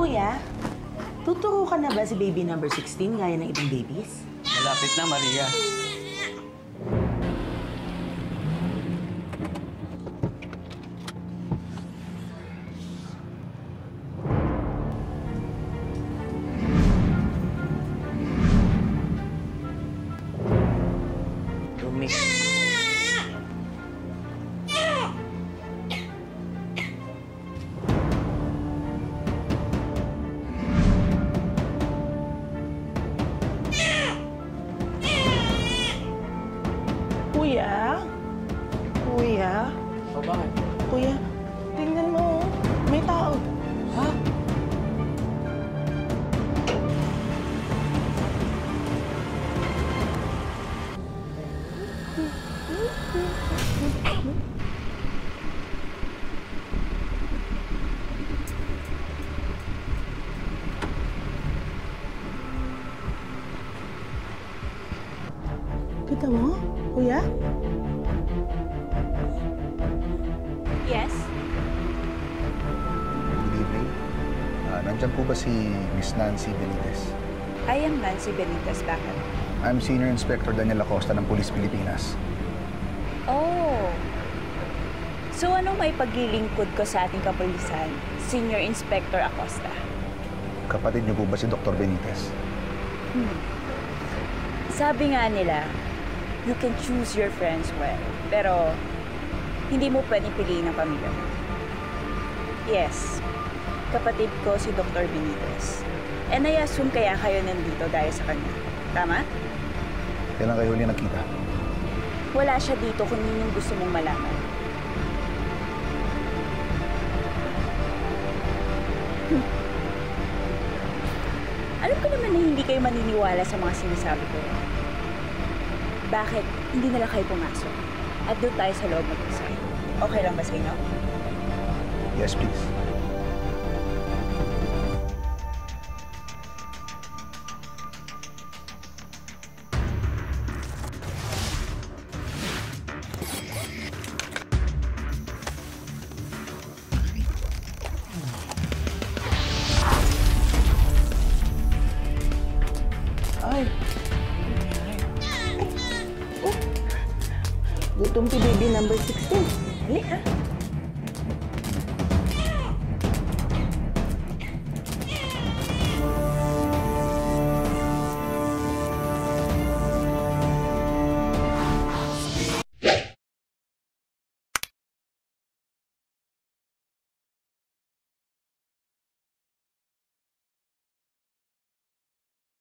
Kuya, tuturo ka na ba si baby number 16 gaya ng ibang babies? Malapit na, Maria. Dumi. Kuya? Kuya? O, bakit? Kuya, tingnan mo. May tao. Ha? Kita mo? Kuya? Yes? Good evening. Nandyan po ba si Miss Nancy Benitez? I am Nancy Benitez. Bakit? I'm Senior Inspector Daniel Acosta ng Police Pilipinas. Oh. So ano may paglilingkod ko sa ating kapulisan? Senior Inspector Acosta. Kapatid niyo po ba si Dr. Benitez? Sabi nga nila, you can choose your friends well. Pero, hindi mo pwedeng piliin ang pamilya mo. Yes, kapatid ko si Dr. Benitez. And I assume kaya kayo nandito dahil sa kanya. Tama? Kailan kayo huli nagkita? Wala siya dito kung yun yung gusto mong malaman. Alam ko naman na hindi kayo maniniwala sa mga sinasabi ko. Bakit hindi nila kayo pumasok? At doon tayo sa loob mag-isa. Okay lang ba sa inyo? Yes, please. Ay. Gutom si baby number 16. Dali, ha?